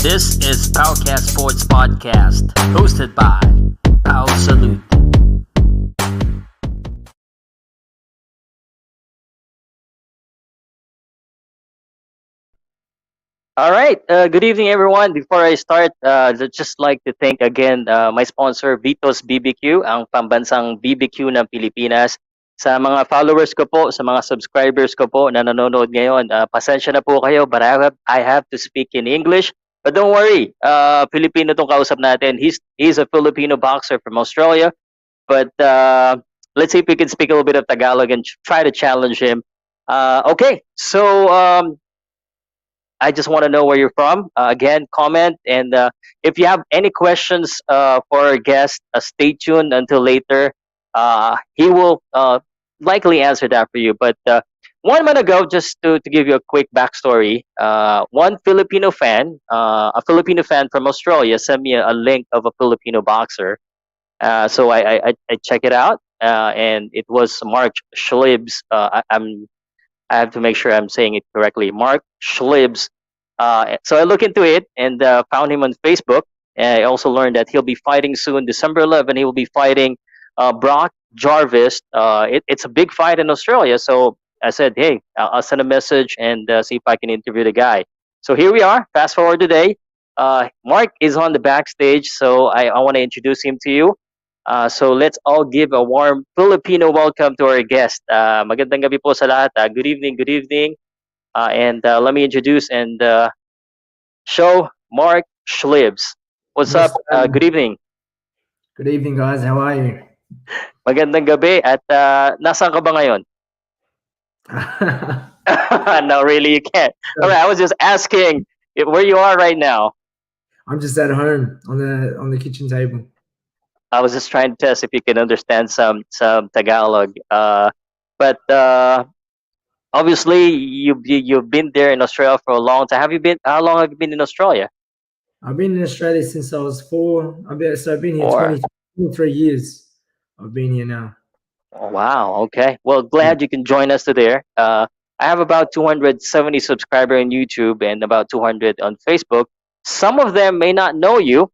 This is POWCAST Sports Podcast, hosted by Pow Salute. All right. Good evening, everyone. Before I start, I'd just like to thank again my sponsor, Vito's BBQ, ang pambansang BBQ ng Pilipinas. Sa mga followers ko po, sa mga subscribers ko po na nanonood ngayon, pasensya na po kayo, but I have to speak in English. But don't worry, Filipino tong kausap natin. He's a Filipino boxer from Australia. But let's see if we can speak a little bit of Tagalog and try to challenge him. Okay, so I just want to know where you're from. Again, comment. And if you have any questions for our guest, stay tuned until later. He will likely answer that for you. But 1 month ago, just to give you a quick backstory, one Filipino fan, a Filipino fan from Australia, sent me a link of a Filipino boxer. So I check it out, and it was Mark Schabes. I have to make sure I'm saying it correctly. Mark Schabes. So I look into it and found him on Facebook. And I also learned that he'll be fighting soon, December 11. He will be fighting Brock Jarvis. It's a big fight in Australia. So I said, hey, I'll send a message and see if I can interview the guy. So here we are. Fast forward today. Mark is on the backstage, so I want to introduce him to you. So let's all give a warm Filipino welcome to our guest. Magandang gabi po sa lahat. Good evening, good evening. And let me introduce and show Mark Schabes. What's up? Good evening. Good evening, guys. How are you? Magandang gabi. At nasaan ka ba ngayon? No, really, you can't. All right, I was just asking where you are right now. I'm just at home on the kitchen table. I was just trying to test if you can understand some Tagalog. But obviously, you've been there in Australia for a long time. How long have you been in Australia? I've been in Australia since I was 4. I've been here 23 years. I've been here now. Oh, wow. Okay. Well, glad you can join us today. I have about 270 subscribers on YouTube and about 200 on Facebook. Some of them may not know you.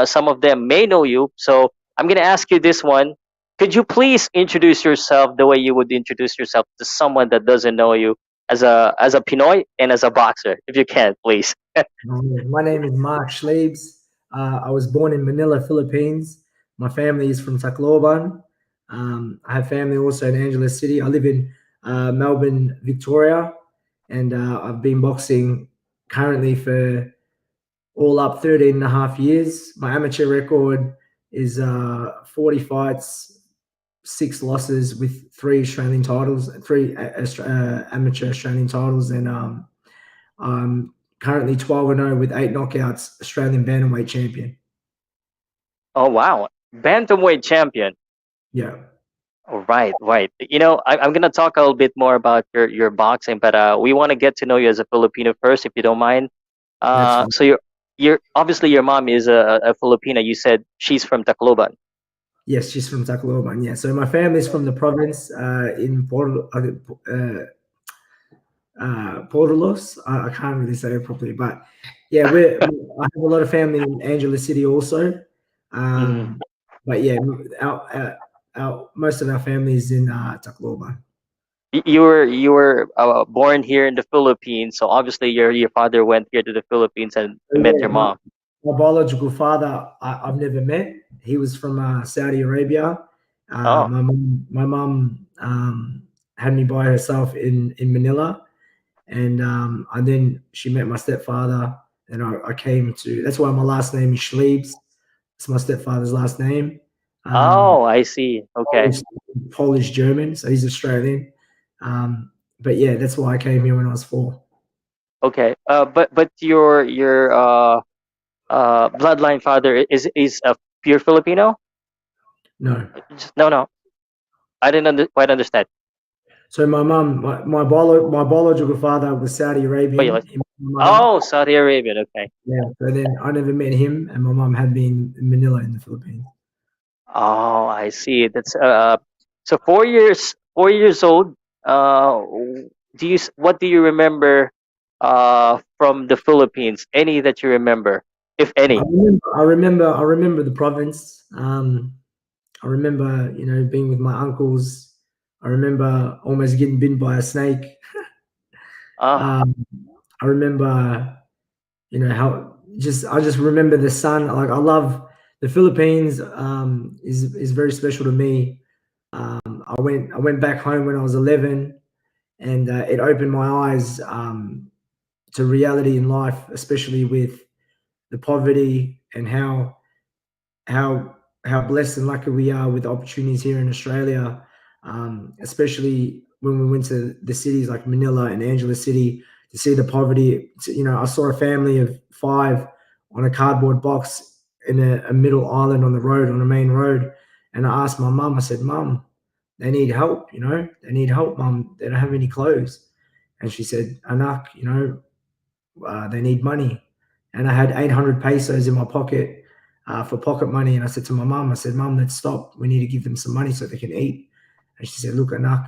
Some of them may know you. So I'm going to ask you this one. Could you please introduce yourself the way you would introduce yourself to someone that doesn't know you as a Pinoy and as a boxer, if you can, please? My name is Mark Schabes. I was born in Manila, Philippines. My family is from Tacloban. I have family also in Angeles City. I live in Melbourne, Victoria, and I've been boxing currently for all up 13 and a half years. My amateur record is 40 fights, 6 losses with 3 Australian titles, 3 amateur Australian titles, and I'm currently 12-0 with 8 knockouts, Australian bantamweight champion. Oh, wow. Bantamweight champion. Yeah. Oh, right. You know, I'm going to talk a little bit more about your boxing, but we want to get to know you as a Filipino first, if you don't mind. So you're obviously your mom is a Filipina. You said she's from Tacloban. Yes, she's from Tacloban. Yeah. So my family's from the province in Portolos. I can't really say it properly, but yeah, I have a lot of family in Angeles City also. But yeah, our most of our family is in Tacloban. You were born here in the Philippines, so obviously your father went here to the Philippines and met your mom. My biological father, I've never met. He was from Saudi Arabia. My mom had me by herself in Manila, and then she met my stepfather, and I came to. That's why my last name is Schielbs. It's my stepfather's last name. I see. Okay. Polish German, so he's Australian. But yeah, that's why I came here when I was 4. Okay. But your bloodline father is a pure Filipino? No. No. I didn't quite understand. So my mom, my biological father was Saudi Arabian. Saudi Arabian. Okay. Yeah. So then I never met him, and my mom had been in Manila in the Philippines. Oh, I see. That's so 4 years old. What do you remember from the Philippines? Any that you remember, if I any? remember, I remember, I remember the province. I remember, being with my uncles. I remember almost getting bitten by a snake. Ah, Um, I remember, how I just remember the sun. Like I love the Philippines. Is very special to me. I went back home when I was 11, and it opened my eyes to reality in life, especially with the poverty and how how blessed and lucky we are with opportunities here in Australia, especially when we went to the cities like Manila and Angeles City to see the poverty. I saw a family of five on a cardboard box in a middle island on the road, on a main road, and I asked my mum. I said, "Mum, they need help. They need help, Mum. They don't have any clothes." And she said, "Anak, they need money." And I had 800 pesos in my pocket for pocket money. And I said to my mum, I said, "Mum, let's stop. We need to give them some money so they can eat." And she said, "Look, Anak,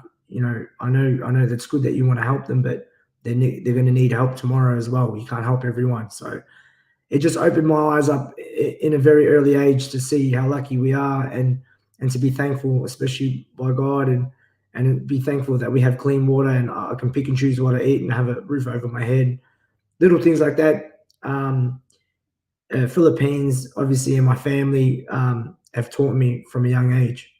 I know that's good that you want to help them, but they're going to need help tomorrow as well. You can't help everyone." So it just opened my eyes up in a very early age to see how lucky we are, and to be thankful, especially by God, and be thankful that we have clean water, and I can pick and choose what I eat and have a roof over my head. Little things like that. Philippines, obviously, and my family have taught me from a young age.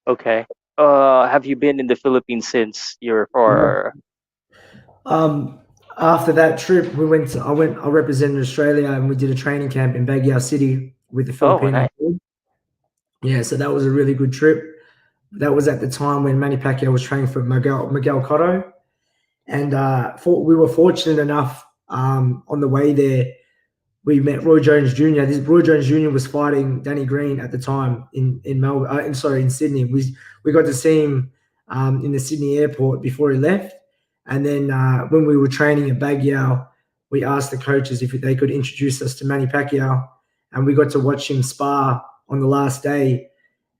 okay. Have you been in the Philippines since you're Yeah. for? Um, After that trip, I represented Australia, and we did a training camp in Baguio City with the Oh, Filipino nice. team. Yeah, so that was a really good trip. That was at the time when Manny Pacquiao was training for Miguel Cotto, and we were fortunate enough on the way there we met Roy Jones Jr. This Roy Jones Jr. was fighting Danny Green at the time in Melbourne. Sorry, in Sydney. We got to see him in the Sydney airport before he left, and then when we were training at Baguio, we asked the coaches if they could introduce us to Manny Pacquiao, and we got to watch him spar on the last day,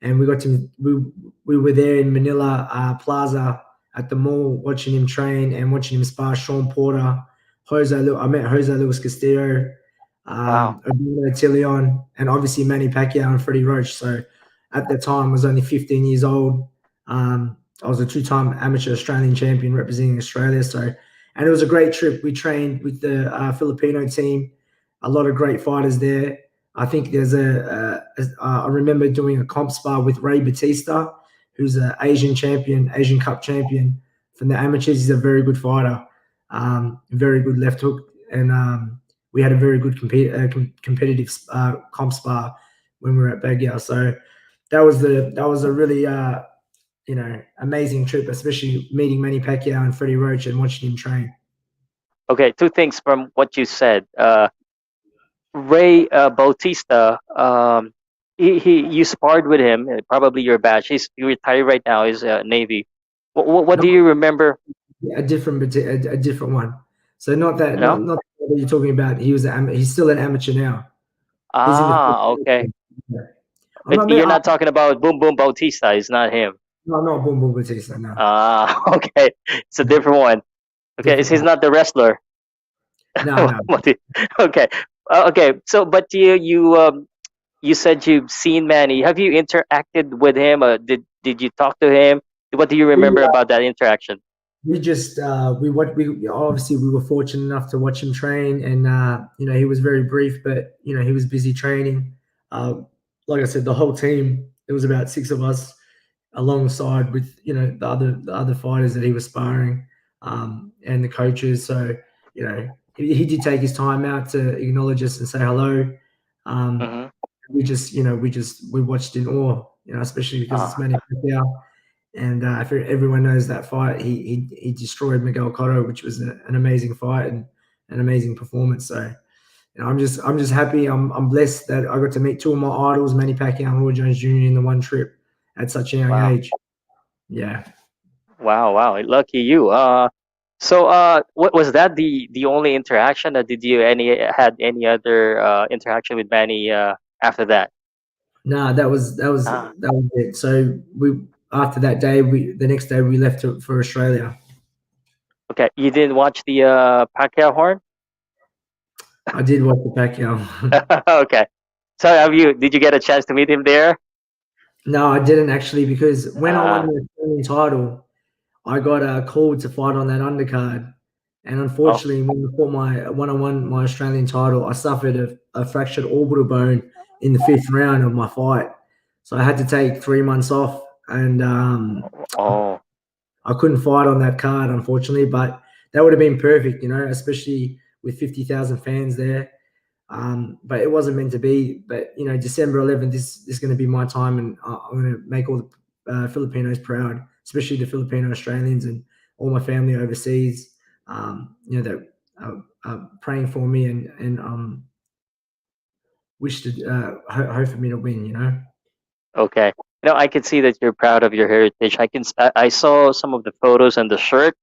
and we were there in Manila Plaza at the mall watching him train and watching him spar Sean Porter, I met Jose Luis Castillo, Wow. Abdullah Tillion, and obviously Manny Pacquiao and Freddie Roach. So at the time, I was only 15 years old. I was a two-time amateur Australian champion representing Australia. So, and it was a great trip. We trained with the Filipino team. A lot of great fighters there. I think there's I remember doing a comp spar with Ray Batista, who's an Asian champion, Asian Cup champion from the amateurs. He's a very good fighter, very good left hook, and we had a very good competitive comp spar when we were at Baguio. So that was a really amazing trip, especially meeting Manny Pacquiao and Freddie Roach and watching him train. Okay, two things from what you said. Ray Bautista, you sparred with him, probably your batch. He retired right now. He's Navy. What do Not you remember? a different one. So not that No? not that you're talking about. He's still an amateur now. He's in the Ah, okay. I'm not You're I'm, not talking about Boom Boom Bautista. It's not him. no, not Boom Boom Batista. No, Ah, okay. It's a different one. Okay, different he's one. not the wrestler. No, no, Okay, okay. So, but you said you've seen Manny. Have you interacted with him? Did you talk to him? What do you we remember about that interaction? we just we obviously we were fortunate enough to watch him train, and he was very brief, but he was busy training. Uh, like I said, the whole team. There was about six of us alongside with the other fighters that he was sparring, and the coaches. So he did take his time out to acknowledge us and say hello. Um, Mm-hmm. we watched in awe, especially because it's Ah, Manny Pacquiao. And if everyone knows that fight, he destroyed Miguel Cotto, which was an amazing fight and an amazing performance. So I'm just happy. I'm blessed that I got to meet two of my idols, Manny Pacquiao and Roy Jones Jr. in the one trip at such a young wow, age. Yeah. wow, wow! Lucky you. So what was that? The only interaction? Did you had any other interaction with Manny after that? No, Ah, that was it. So we after that day, we the next day we left for Australia. Okay, you didn't watch the Pacquiao horn? I did watch the Pacquiao. Okay. So did you get a chance to meet him there? No, I didn't actually, because when I won Uh, the Australian title, I got called to fight on that undercard, and oh, unfortunately, when I won my Australian title, I suffered a fractured orbital bone in the fifth round of my fight, so I had to take 3 months off, and oh, I couldn't fight on that card, unfortunately. But that would have been perfect, especially with 50,000 fans there. But it wasn't meant to be. But December 11th, this is going to be my time, and I'm going to make all the Filipinos proud, especially the Filipino Australians and all my family overseas. That praying for me and wish to hope for me to win. okay. I can see that you're proud of your heritage. I saw some of the photos on the shirt.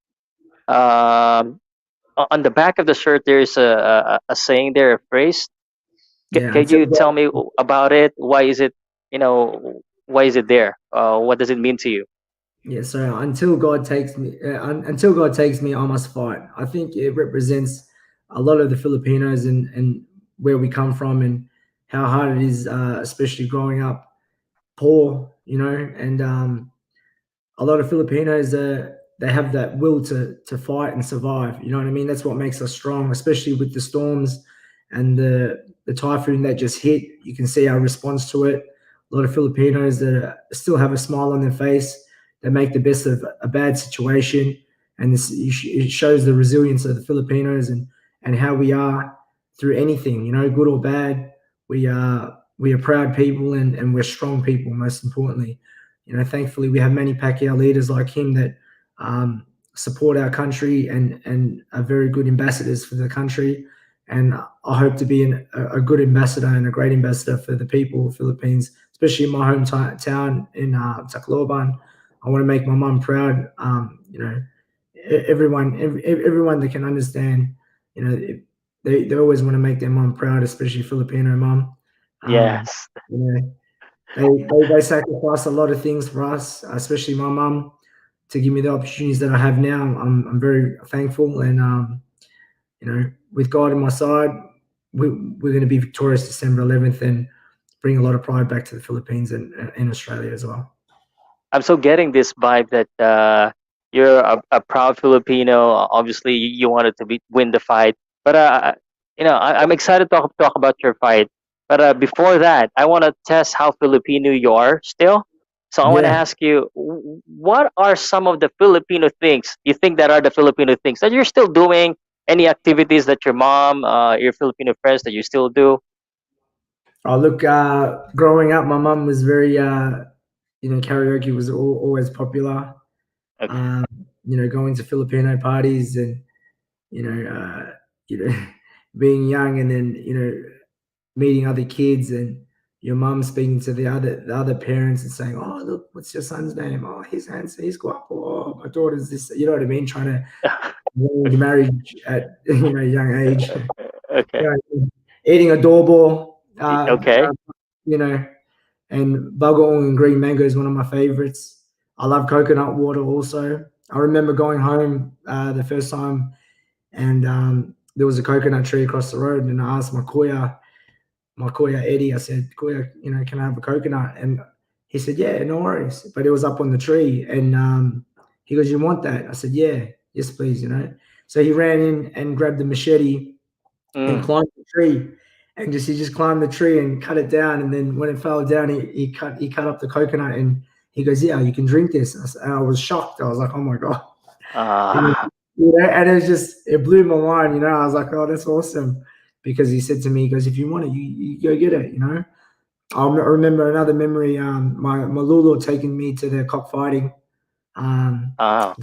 Um, on the back of the shirt, there's a saying there, a phrase. Yeah, Can you tell me about it? Why is it there? What does it mean to you? yeah. So until God takes me, I must fight. I think it represents a lot of the Filipinos and where we come from and how hard it is, especially growing up poor, and a lot of Filipinos, they have that will to fight and survive. You know what I mean? That's what makes us strong, especially with the storms and the typhoon that just hit. You can see our response to it. A lot of Filipinos that still have a smile on their face. They make the best of a bad situation, and it shows the resilience of the Filipinos and how we are through anything. Good or bad. We are proud people and we're strong people. Most importantly, thankfully we have many Pacquiao leaders like him that um, support our country and are very good ambassadors for the country. And I hope to be a good ambassador and a great ambassador for the people of Philippines, especially in my hometown in Tacloban. I want to make my mum proud. Everyone that can understand, you know, they always want to make their mum proud, especially Filipino mum. Yes. You know, they sacrifice a lot of things for us, especially my mum, to give me the opportunities that I have now. I'm very thankful, and with God on my side, we're going to be victorious December 11th and bring a lot of pride back to the Philippines and Australia as well. I'm so getting this vibe that you're a proud Filipino. Obviously, you wanted to win the fight, but I'm excited to talk about your fight. But before that, I want to test how Filipino you are still. So I want to Yeah. ask you, what are some of the Filipino things you think that are the Filipino things that you're still doing? Any activities that your mom, your Filipino friends that you still do? Oh, look, growing up, my mum was very, karaoke was always popular. Okay. Um, going to Filipino parties and, you know, uh, you know, being young and then, meeting other kids and your mum speaking to the other parents and saying, "Oh, look, what's your son's name? Oh, he's handsome, he's guapo. Oh, my daughter's this." You know what I mean? Trying to arrange marriage at a young age. Okay. Eating a doorbell, Okay. you know, and bagoong and green mango is one of my favorites. I love coconut water also. I remember going home the first time, and there was a coconut tree across the road, and I asked my kuya Eddie, I said, "Kuya, can I have a coconut?" And he said, "Yeah, no worries." But it was up on the tree, and he goes, "You want that?" I said, "Yeah, yes, please." So he ran in and grabbed the machete and Mm. climbed the tree, and he just climbed the tree and cut it down. And then when it fell down, he cut up the coconut, and he goes, "Yeah, you can drink this." And I was shocked. I was like, "Oh my god!" And, Ah. and it blew my mind. I was like, "Oh, that's awesome." Because he said to me, he goes, "If you want it, you go get it." I remember another memory. My Lulu taking me to the cockfighting. Um, Ah.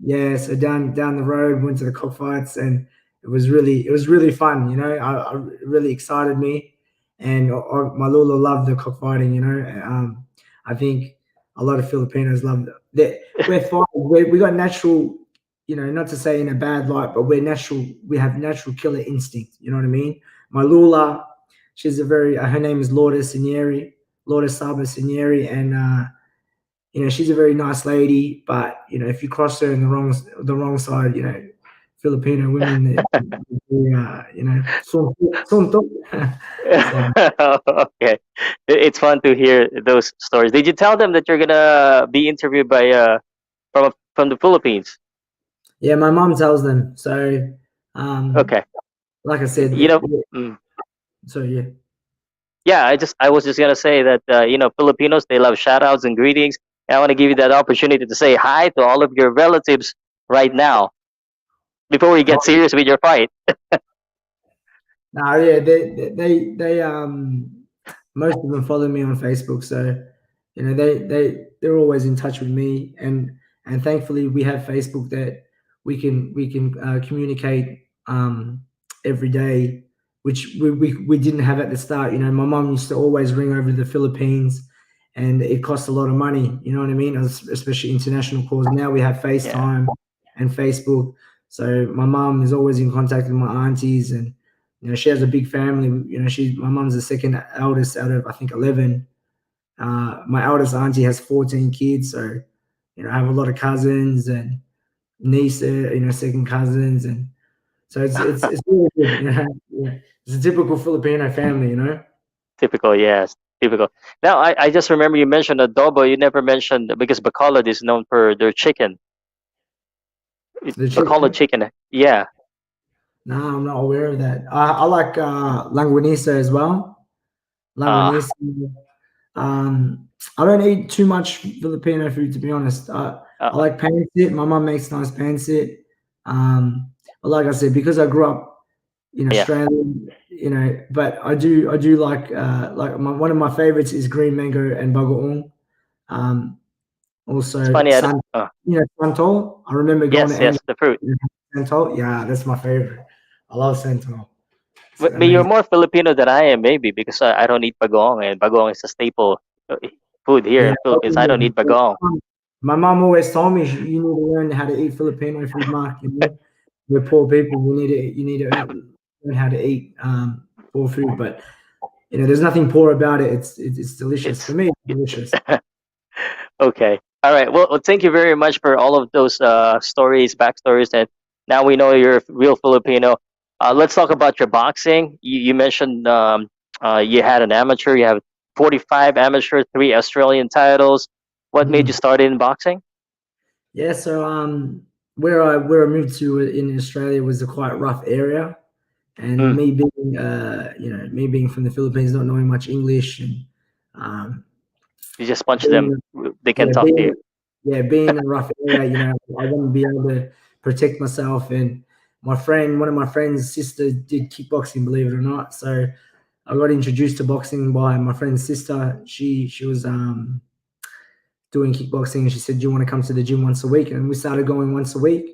yeah, so down the road, went to the cockfights, and it was really fun. It really excited me, and my Lulu loved the cockfighting. I think a lot of Filipinos love that. We're fighters. We got natural. Not to say in a bad light, but we're natural. We have natural killer instinct. You know what I mean? My Lula, she's her name is Lourdes Sinieri, Lourdes Saba Sinieri, and she's a very nice lady, but if you cross her in the wrong side, Filipino women, suntok. So Okay. It's fun to hear those stories. Did you tell them that you're gonna be interviewed by from the Philippines? yeah, my mom tells them. So, um, Okay. like I said, You know, mm, so yeah. yeah. I was just gonna say that Filipinos, they love shout outs and greetings. And I want to give you that opportunity to say hi to all of your relatives right now before we get serious with your fight. No, yeah, they most of them follow me on Facebook, so they're always in touch with me, and thankfully we have Facebook that we can communicate every day, which we didn't have at the start. My mom used to always ring over to the Philippines, and it costs a lot of money. You know what I mean? Especially international calls. Now we have Yeah. FaceTime and Facebook, so my mom is always in contact with my aunties and she has a big family. My mom's the second eldest out of I think 11. My eldest auntie has 14 kids, so I have a lot of cousins and nieces, second cousins, and so it's really good. Yeah. It's a typical Filipino family. Typical, yes. Typical. Now, I just remember you mentioned adobo. You never mentioned because Bacolod is known for their chicken. The Bacolod chicken. chicken. Yeah. No, I'm not aware of that. I like languinisa as well. Uh, Languinisa. I don't eat too much Filipino food, to be honest. I uh, like pancit. My mom makes nice pancit. But like I said, because I grew up in yeah. Australia, but I do like one of my favorites is green mango and bagoong. Um, It's also funny. santol. I remember going to Yes, Andy yes, the fruit. santol. Yeah, that's my favorite. I love santol. It's But you're amazing. more Filipino than I am, maybe, because I don't eat bagong, and bagong is a staple food here Yeah, in Philippines. I don't eat bagong. my mom always told me you need to learn how to eat Filipino food, Mark. We're poor people. You need to learn how to eat poor food. But there's nothing poor about it. It's delicious for It's me. It's delicious. okay. All right. Well, thank you very much for all of those stories, backstories, and now we know you're a real Filipino. Let's talk about your boxing. You mentioned you had an amateur. You have 45 amateur, 3 Australian titles. What made you Mhm. start in boxing? Yeah. So where I moved to in Australia was a quite rough area, and Mm, me being from the Philippines, not knowing much English, and um, you just punch them. being They can yeah, talk to you. being in a rough area, I want to be able to protect myself. And one of my friend's sister did kickboxing, believe it or not. So I got introduced to boxing by my friend's sister. She was doing kickboxing, and she said, "Do you want to come to the gym once a week?" And we started going once a week.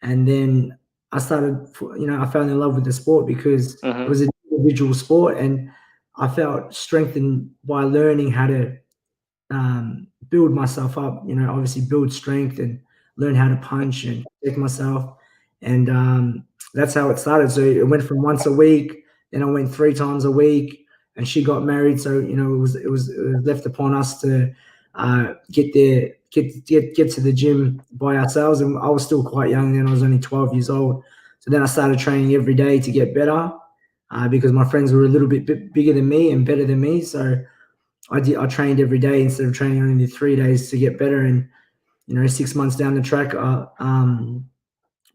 And then I fell in love with the sport because it Hmm. was an individual sport, and I felt strengthened by learning how to build myself up, obviously build strength and learn how to punch and protect myself. And that's how it started. So it went from once a week, then I went 3 times a week, and she got married. So, it was left upon us to get there, get to the gym by ourselves. And I was still quite young then, I was only 12 years old. So then I started training every day to get better because my friends were a little bit bigger than me and better than me. So I trained every day instead of training only 3 days to get better. And 6 months down the track,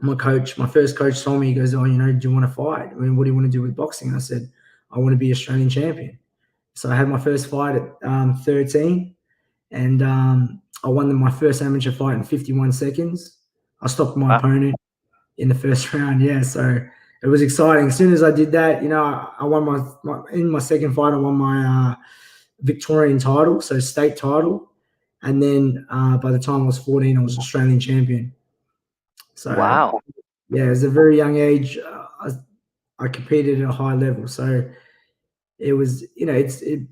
my first coach told me, he goes, "Oh, do you want to fight? I mean, what do you want to do with boxing?" And I said, "I want to be Australian champion." So I had my first fight at 13, and I won my first amateur fight in 51 seconds. I stopped my Wow. opponent in the first round. Yeah, so it was exciting. As soon as I did that, I won in my second fight. I won my Victorian title, so state title, and then by the time I was 14, I was Australian champion. So Wow. yeah, at a very young age, I competed at a high level. So it was,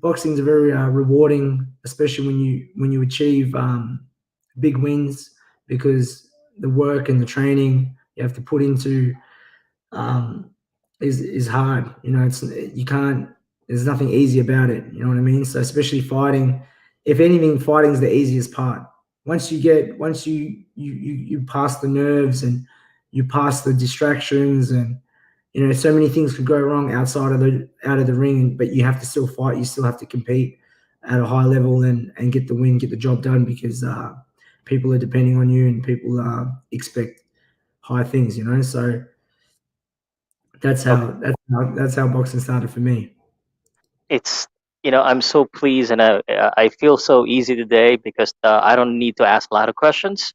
boxing is very rewarding, especially when you achieve big wins, because the work and the training you have to put into um, is hard. It's you can't. There's nothing easy about it. You know what I mean? So especially fighting, if anything, fighting is the easiest part. Once you pass the nerves and you pass the distractions, and so many things could go wrong outside of the out of the ring, but you have to still fight. You still have to compete at a high level and get the win, get the job done, because people are depending on you and people expect high things. So that's Okay. how that's how boxing started for me. It's I'm so pleased, and I feel so easy today because I don't need to ask a lot of questions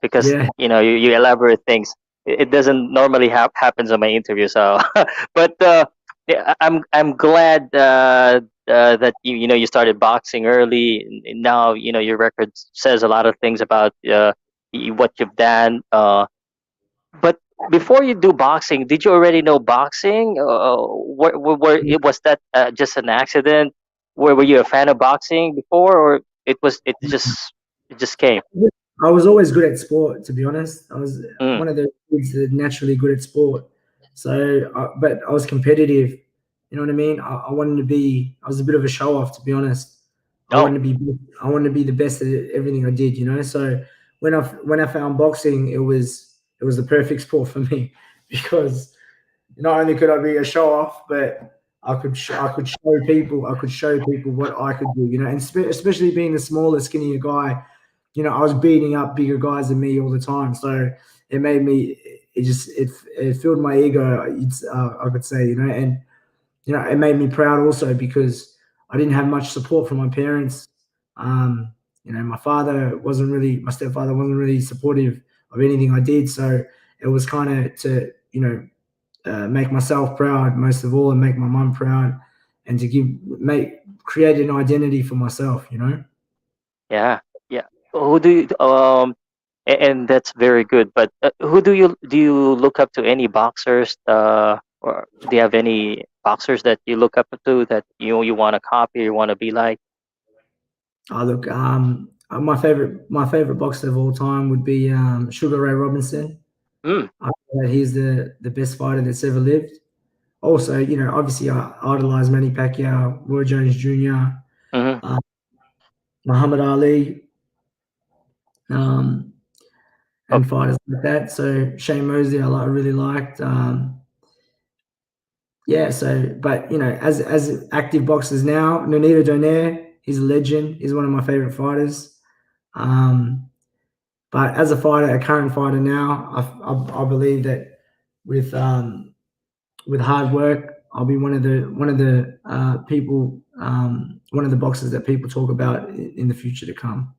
because Yeah, you elaborate things. It doesn't normally happens on my interview. So, but yeah, I'm glad that you started boxing early, and now your record says a lot of things about what you've done. But before you do boxing, did you already know boxing? It was that just an accident? Were you a fan of boxing before, or it just came? I was always good at sport. To be honest, I was Mm. one of the kids that naturally good at sport. So, but I was competitive. You know what I mean? I wanted to be. I was a bit of a show off, to be honest. I Oh, wanted to be. I wanted to be the best at everything I did. So when I found boxing, it was the perfect sport for me because not only could I be a show off, but I could show people what I could do. And especially being the smaller, skinnier guy, I was beating up bigger guys than me all the time. So it made me. It filled my ego. I could say, and it made me proud also because I didn't have much support from my parents. My stepfather wasn't really supportive of anything I did. So it was kind of to make myself proud most of all, and make my mum proud, and to create an identity for myself. yeah, yeah. Who do you and that's very good. But who do you look up to? Any boxers? Or do you have any boxers that you look up to that you want to copy, you want to be like? Look, my favorite boxer of all time would be Sugar Ray Robinson. Mm, I feel that he's the best fighter that's ever lived. Also, obviously, I idolize Manny Pacquiao, Roy Jones Jr., hmm. uh, Muhammad Ali, um, and fighters like that. So Shane Mosley, I really liked. Yeah. So, but as active boxers now, Nonito Donaire, he's a legend. He's one of my favorite fighters. Um, but as a current fighter now, I believe that with with hard work, I'll be one of the people, one of the boxers that people talk about in the future to come.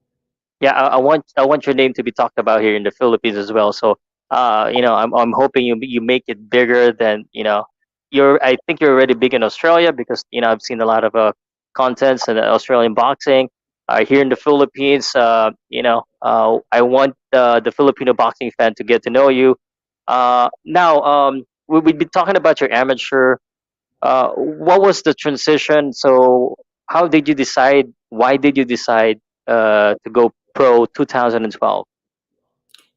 Yeah, I want your name to be talked about here in the Philippines as well. So, I'm hoping you make it bigger than I think you're already big in Australia because I've seen a lot of contents in Australian boxing. Here in the Philippines, I want the Filipino boxing fan to get to know you. Now, we've been talking about your amateur. What was the transition? So, how did you decide? Why did you decide to go pro 2012?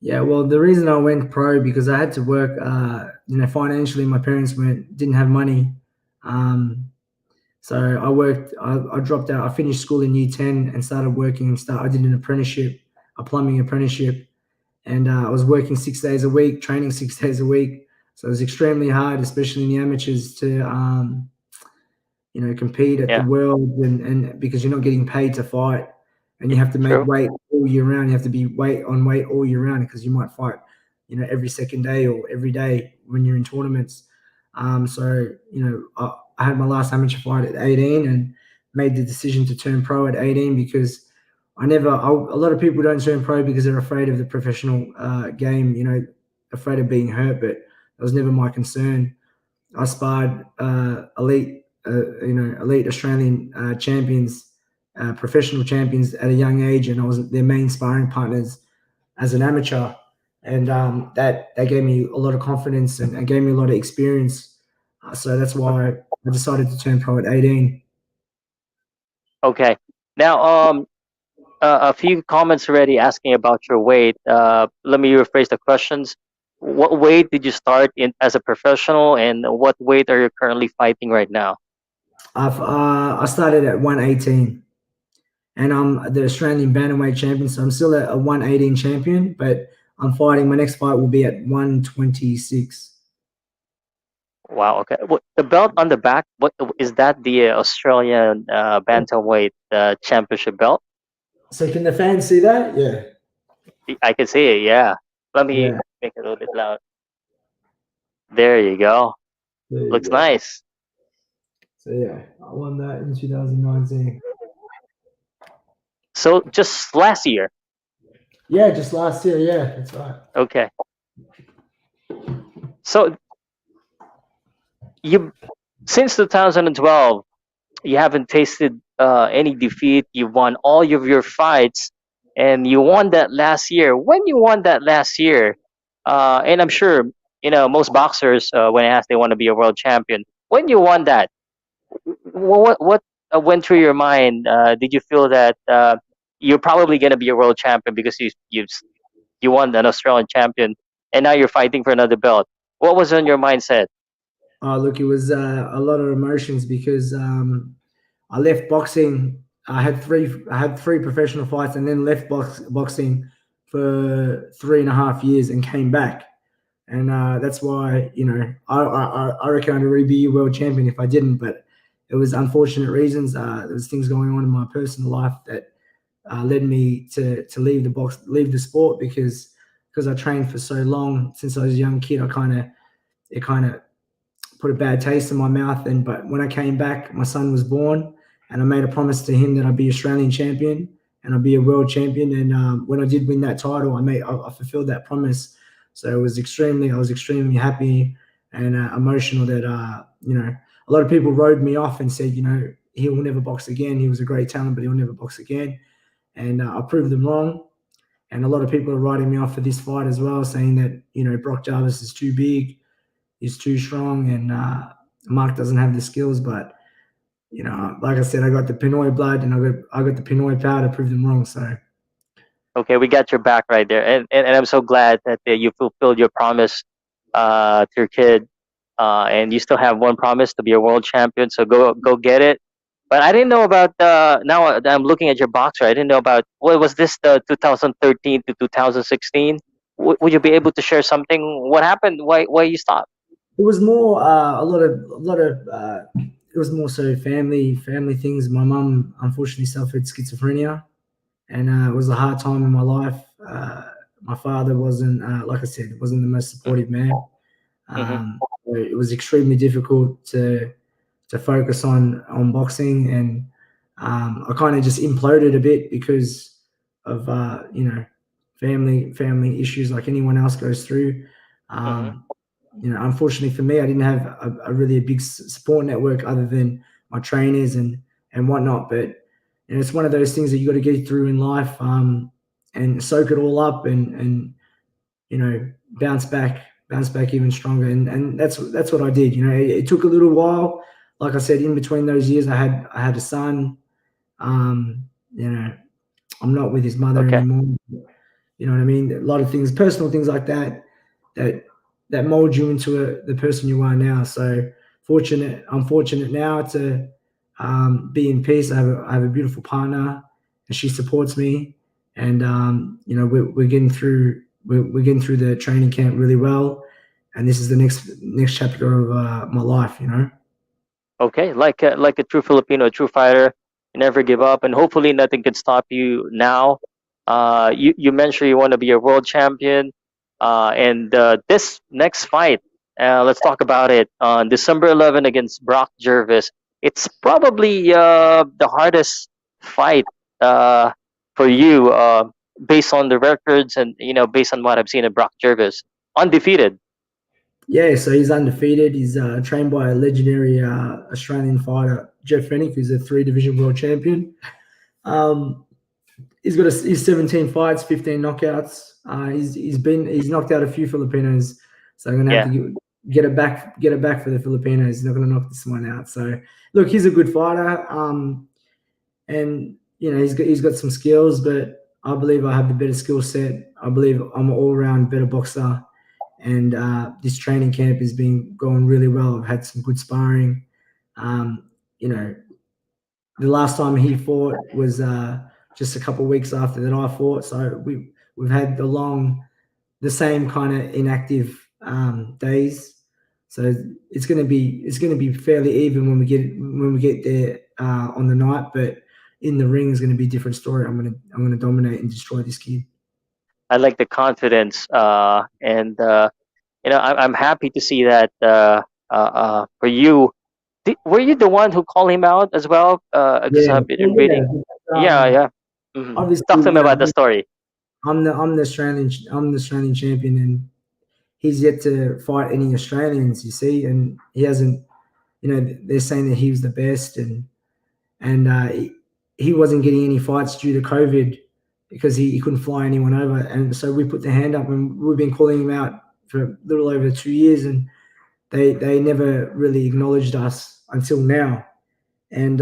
Yeah, well, the reason I went pro because I had to work. Financially, my parents didn't have money, um, so I worked. I dropped out. I finished school in year 10 and started working. I did an apprenticeship, a plumbing apprenticeship, and I was working 6 days a week, training 6 days a week. So it was extremely hard, especially in the amateurs, to compete at the Yeah, world, and because you're not getting paid to fight, and you have to make true. weight all year round. You have to be weight on weight all year round because you might fight, every second day or every day when you're in tournaments. So I had my last amateur fight at 18 and made the decision to turn pro at 18 because a lot of people don't turn pro because they're afraid of the professional game, afraid of being hurt, but that was never my concern. I sparred elite Australian champions, professional champions at a young age, and I was their main sparring partners as an amateur, and that gave me a lot of confidence and gave me a lot of experience. So that's why I decided to turn pro at 18. Okay. Now, a few comments already asking about your weight. Let me rephrase the questions. What weight did you start in as a professional, and what weight are you currently fighting right now? I started at 118. And I'm the Australian bantamweight champion, so I'm still a 118 champion. But I'm fighting. My next fight will be at 126. Wow. Okay. The belt on the back. What is that? The Australian bantamweight championship belt. So can the fans see that? Yeah. I can see it. Yeah. Let me Yeah. make it a little bit loud. There you go. There you Looks go. nice. So yeah, I won that in 2019. So just last year. Yeah, just last year. Yeah, that's right. Okay. So you since 2012, you haven't tasted any defeat. You won all of your fights, and you won that last year. When you won that last year, and I'm sure most boxers when asked they want to be a world champion. When you won that, what went through your mind? Did you feel that you're probably going to be a world champion because you won an Australian champion, and now you're fighting for another belt? What was on your mindset? Look, it was a lot of emotions because I left boxing. I had three professional fights and then left boxing for 3.5 years and came back. And that's why I reckon I'd already be a world champion if I didn't. But it was unfortunate reasons. There was things going on in my personal life that led me to leave the sport because I trained for so long since I was a young kid. It kind of put a bad taste in my mouth. And but when I came back, my son was born, and I made a promise to him that I'd be Australian champion and I'd be a world champion. And when I did win that title, I fulfilled that promise. So I was extremely happy and emotional that a lot of people wrote me off and said he will never box again. He was a great talent, but he'll never box again. And I proved them wrong. And a lot of people are writing me off for this fight as well, saying that Brock Jarvis is too big, he's too strong, and Mark doesn't have the skills. But like I said, I got the Pinoy blood, and I got the Pinoy power to prove them wrong. So Okay, we got your back right there, and I'm so glad that you fulfilled your promise to your kid, and you still have one promise to be a world champion. So go get it. But I didn't know about now that I'm looking at your boxer. I didn't know about what was this the 2013 to 2016. Would you be able to share something? What happened? Why you stopped? it was more it was more so family things. My mum unfortunately suffered schizophrenia, and it was a hard time in my life. My father wasn't, like I said, wasn't the most supportive man. Mm-hmm. So it was extremely difficult to focus on boxing, and I kind of just imploded a bit because of family issues like anyone else goes through. Mm-hmm. Um, Unfortunately for me, I didn't have a really big support network other than my trainers and whatnot. But it's one of those things that you got to get through in life, and soak it all up and you know bounce back even stronger. And that's what I did. It took a little while. Like I said, in between those years, I had a son. Um, you know, I'm not with his mother Okay. anymore. You know what I mean? A lot of things, personal things like that, that that mold you into the person you are now. So I'm fortunate now to be in peace. I have a beautiful partner, and she supports me. And we're getting through we're getting through the training camp really well. And this is the next chapter of my life. Okay, like a true Filipino, a true fighter, you never give up, and hopefully nothing can stop you now. You mentioned you want to be a world champion, and this next fight, let's talk about it on December 11 against Brock Jarvis. It's probably the hardest fight for you, based on the records and based on what I've seen of Brock Jarvis, undefeated. Yeah, so he's undefeated. He's trained by a legendary Australian fighter, Jeff Fennick, who's a three-division world champion. Um, he's 17 fights, 15 knockouts. He's knocked out a few Filipinos, so I'm gonna have Yeah. to get it back for the Filipinos. He's not gonna knock this one out. So look, he's a good fighter, and he's got some skills, but I believe I have the better skill set. I believe I'm an all-round better boxer, and this training camp has been going really well. I've had some good sparring. Um, you know, the last time he fought was just a couple of weeks after that I fought. So we've had the long the same kind of inactive days. So it's gonna be fairly even when we get there on the night, but in the ring is gonna be a different story. I'm gonna dominate and destroy this kid. I like the confidence, and I'm happy to see that for you. Were you the one who called him out as well? Because Yeah, I've been yeah. reading. Yeah, yeah. Obviously, Talk to me about the story. I'm the Australian champion, and he's yet to fight any Australians. You see, and he hasn't. They're saying that he was the best, and he wasn't getting any fights due to COVID because he couldn't fly anyone over. And so we put the hand up, and we've been calling him out for a little over 2 years, and they never really acknowledged us until now. And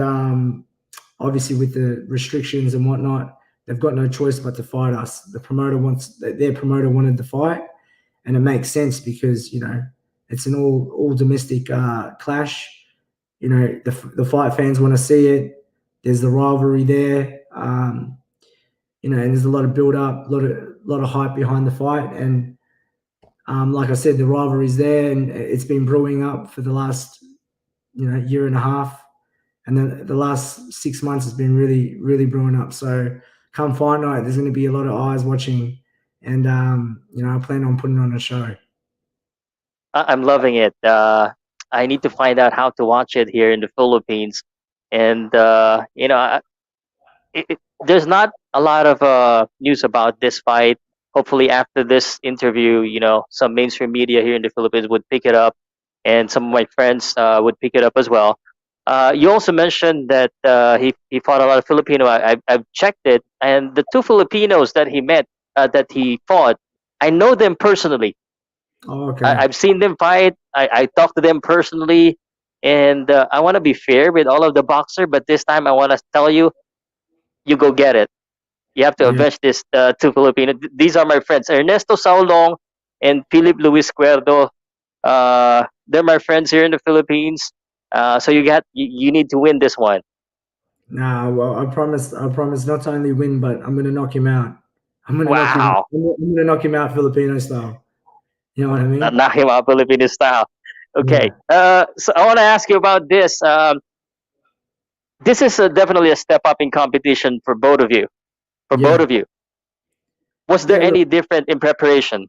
obviously, with the restrictions and whatnot, they've got no choice but to fight us. Their promoter wanted the fight, and it makes sense because it's an all domestic clash. The fight fans want to see it. There's the rivalry there, and there's a lot of build up, a lot of hype behind the fight, and like I said, the rivalry's there, and it's been brewing up for the last year and a half, and then the last 6 months has been really really brewing up. So come fight night, there's going to be a lot of eyes watching, and I plan on putting on a show. I'm loving it. I need to find out how to watch it here in the Philippines, and there's not a lot of news about this fight. Hopefully, after this interview, some mainstream media here in the Philippines would pick it up, and some of my friends would pick it up as well. You also mentioned that he fought a lot of Filipino. I've checked it, and the two Filipinos that he met, that he fought, I know them personally. Oh, okay. I've seen them fight. I talked to them personally, and I want to be fair with all of the boxer, but this time I want to tell you, you go get it. You have to Yeah. avenge this two Filipino. These are my friends, Ernesto Saulong and Philip Luis Cuerdo. They're my friends here in the Philippines. So you need to win this one. Nah, well, I promise. I promise not to only win, but I'm gonna knock him out. I'm gonna knock him. Wow, I'm gonna knock him out Filipino style. You know what I mean? knock him out Filipino style. Okay. Yeah. So I want to ask you about this. This is definitely a step up in competition for both of you. For both Yeah. of you, was there Yeah. Look, any different in preparation?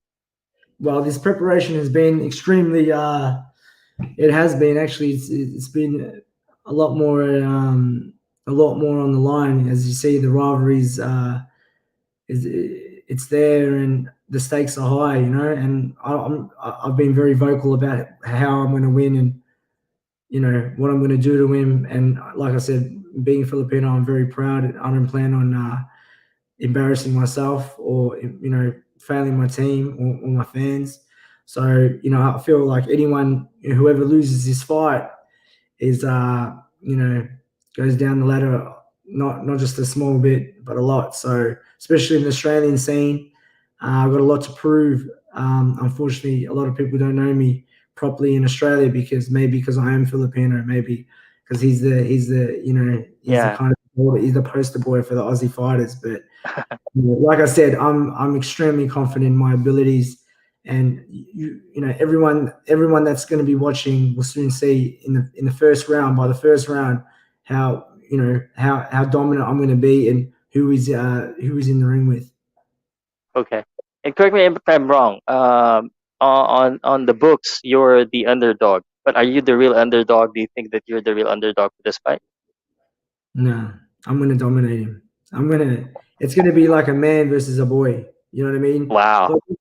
well, this preparation has been extremely. It has been actually. It's been a lot more. A lot more on the line, as you see. The rivalries is it's there, and the stakes are high. And I've been very vocal about how I'm going to win, and what I'm going to do to win. And like I said, being Filipino, I'm very proud. I don't plan on embarrassing myself or failing my team or my fans. So I feel like anyone, whoever loses this fight, is goes down the ladder, not just a small bit but a lot. So especially in the Australian scene, I've got a lot to prove. Unfortunately, a lot of people don't know me properly in Australia because I am Filipino, maybe because he's the Yeah, kind of he's the poster boy for the Aussie fighters. But like I said, I'm extremely confident in my abilities, and everyone that's going to be watching will soon see in the first round, by the first round, how dominant I'm going to be, and who is in the ring with. okay. And correct me if I'm wrong. On the books, you're the underdog. But are you the real underdog? Do you think that you're the real underdog for this fight? No, I'm going to dominate him. It's going to be like a man versus a boy. You know what I mean? Wow. But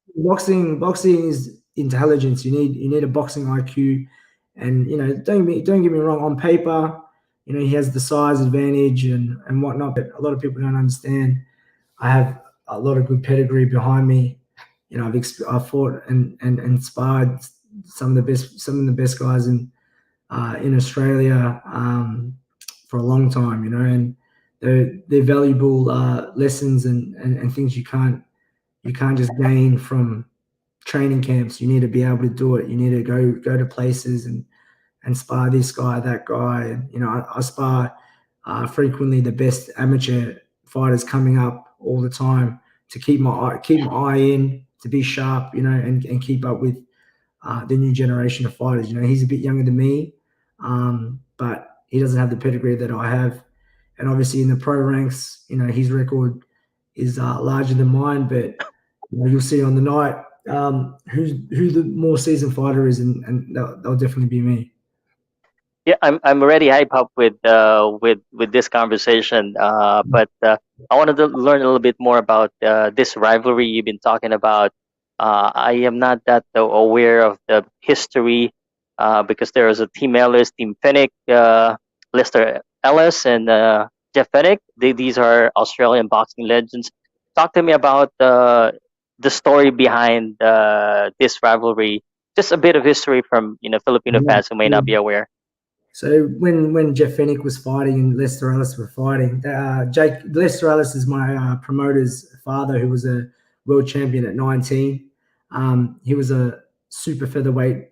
boxing is intelligence. You need a boxing IQ, and don't get me wrong. On paper, he has the size advantage and whatnot, but a lot of people don't understand. I have a lot of good pedigree behind me. I've fought and sparred some of the best guys in Australia for a long time, and they're valuable lessons and things you can't just gain from training camps. You need to be able to do it. You need to go to places and spar this guy, that guy, and I spar frequently the best amateur fighters coming up all the time to keep my eye in, to be sharp, and keep up with the new generation of fighters. He's a bit younger than me, but he doesn't have the pedigree that I have. And obviously in the pro ranks, his record is larger than mine. But you'll see on the night who the more seasoned fighter is, and they'll definitely be me. Yeah, I'm already hyped up with this conversation. But I wanted to learn a little bit more about this rivalry you've been talking about. I am not that aware of the history because there was a Team Ellis, Team Fennec, Lester Ellis, and Jeff Fennec. These are Australian boxing legends. Talk to me about the story behind this rivalry. Just a bit of history from Filipino fans who may not be aware. So when Jeff Fennick was fighting and Lester Ellis were fighting, Lester Ellis is my promoter's father, who was a world champion at 19. He was a super featherweight,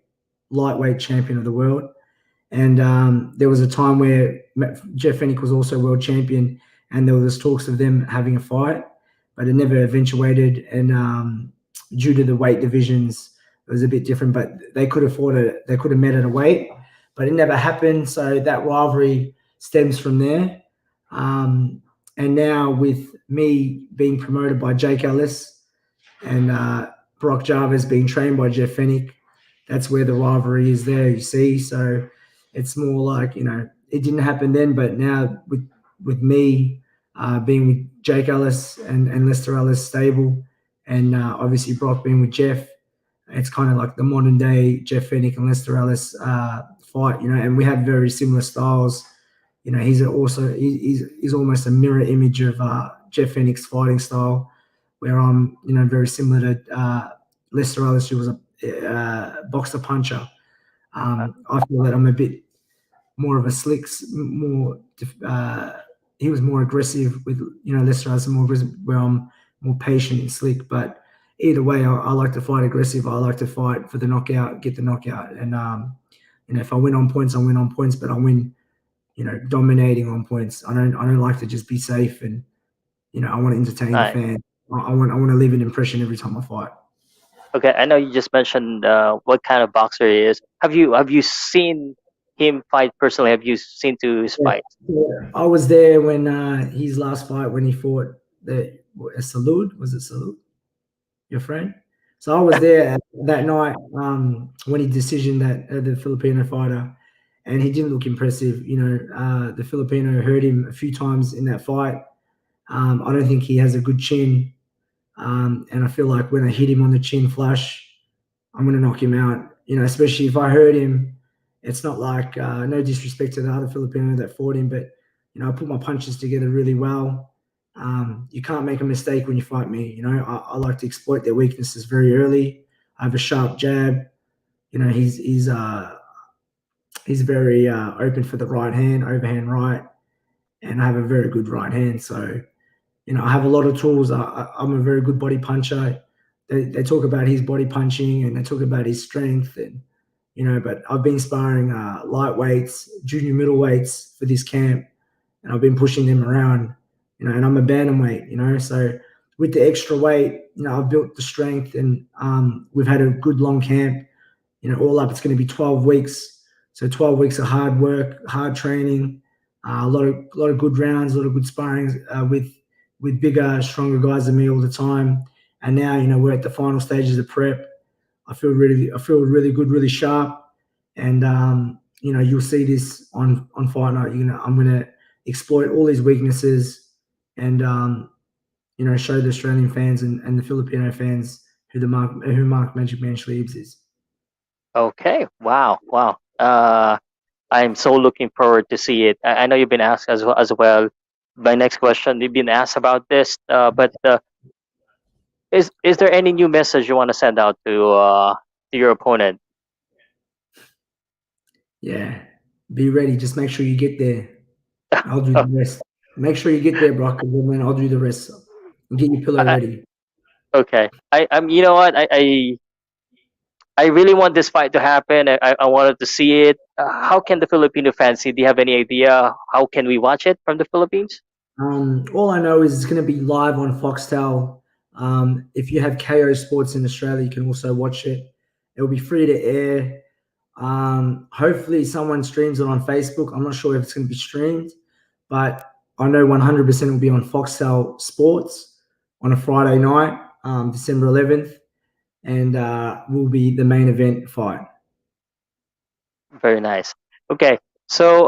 lightweight champion of the world. And there was a time where Jeff Fennick was also world champion, and there was talks of them having a fight, but it never eventuated. And due to the weight divisions, it was a bit different. But they could have fought it. They could have met at a weight, but it never happened. So that rivalry stems from there. And now with me being promoted by Jake Ellis and Brock Jarvis being trained by Jeff Fennick, that's where the rivalry is there, you see. So it's more like, it didn't happen then, but now with me being with Jake Ellis and Lester Ellis stable, and obviously Brock being with Jeff, it's kind of like the modern day Jeff Fennick and Lester Ellis fight, and we have very similar styles. He's almost a mirror image of Jeff Fennick's fighting style, where I'm, very similar to Lester Ellis, who was a boxer puncher. I feel that I'm a bit more of a he was more aggressive with, Lester Ellis more aggressive, where I'm more patient and slick. But either way, I like to fight aggressive. I like to fight for the knockout, get the knockout. And, if I win on points, I win on points, but I win, dominating on points. I don't like to just be safe, and, I want to entertain the fan. I want to leave an impression every time I fight. Okay, I know you just mentioned what kind of boxer he is. Have you seen him fight personally? Have you seen to his fights? Yeah. I was there when his last fight, when he fought Salud. Was it Salud? Your friend? So I was there that night when he decisioned that the Filipino fighter, and he didn't look impressive. The Filipino hurt him a few times in that fight. I don't think he has a good chin. And I feel like when I hit him on the chin flush, I'm going to knock him out, especially if I hurt him. It's not like, no disrespect to the other Filipino that fought him, but, I put my punches together really well. You can't make a mistake when you fight me. I like to exploit their weaknesses very early. I have a sharp jab. He's very open for the right hand, overhand right, and I have a very good right hand. So, I have a lot of tools. I'm a very good body puncher. They talk about his body punching, and they talk about his strength, and but I've been sparring lightweights, junior middleweights for this camp, and I've been pushing them around, and I'm a bantamweight, so with the extra weight, I've built the strength, and we've had a good long camp, all up it's going to be 12 weeks. So 12 weeks of hard work, hard training, a lot of good rounds, a lot of good sparring with bigger, stronger guys than me all the time. And now, we're at the final stages of prep. I feel really good, really sharp. And, you'll see this on fight night. I'm going to exploit all these weaknesses and, show the Australian fans and the Filipino fans who Mark Magic Man Schielbs is. Okay. Wow. I'm so looking forward to see it. I know you've been asked as well. My next question, you've been asked about this, but is there any new message you want to send out to your opponent? Yeah, be ready. Just make sure you get there. I'll do the rest. Make sure you get there, Brock, and then I'll do the rest. Get your pillow ready. Okay. I'm. You know what? I really want this fight to happen. I wanted to see it. How can the Filipino fans see? Do you have any idea how can we watch it from the Philippines? All I know is it's going to be live on Foxtel If you have KO Sports in Australia, you can also watch it. It'll be free to air. Hopefully, someone streams it on Facebook. I'm not sure if it's going to be streamed, but I know 100% will be on Foxtel Sports on a Friday night, December 11th, and will be the main event fight. Very nice. Okay, so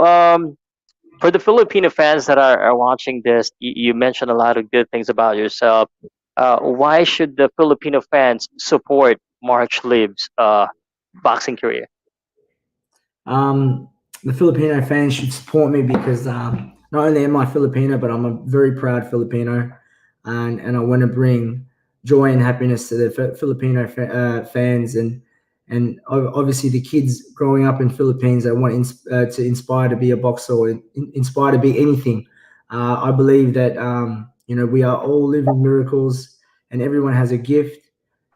for the Filipino fans that are watching this, you mentioned a lot of good things about yourself. Why should the Filipino fans support Mark Schabes' boxing career? Um, the Filipino fans should support me because not only am I Filipino, but I'm a very proud Filipino, and I want to bring joy and happiness to the Filipino fans and obviously the kids growing up in Philippines that want to inspire to be a boxer or inspire to be anything. I believe that we are all living miracles, and everyone has a gift,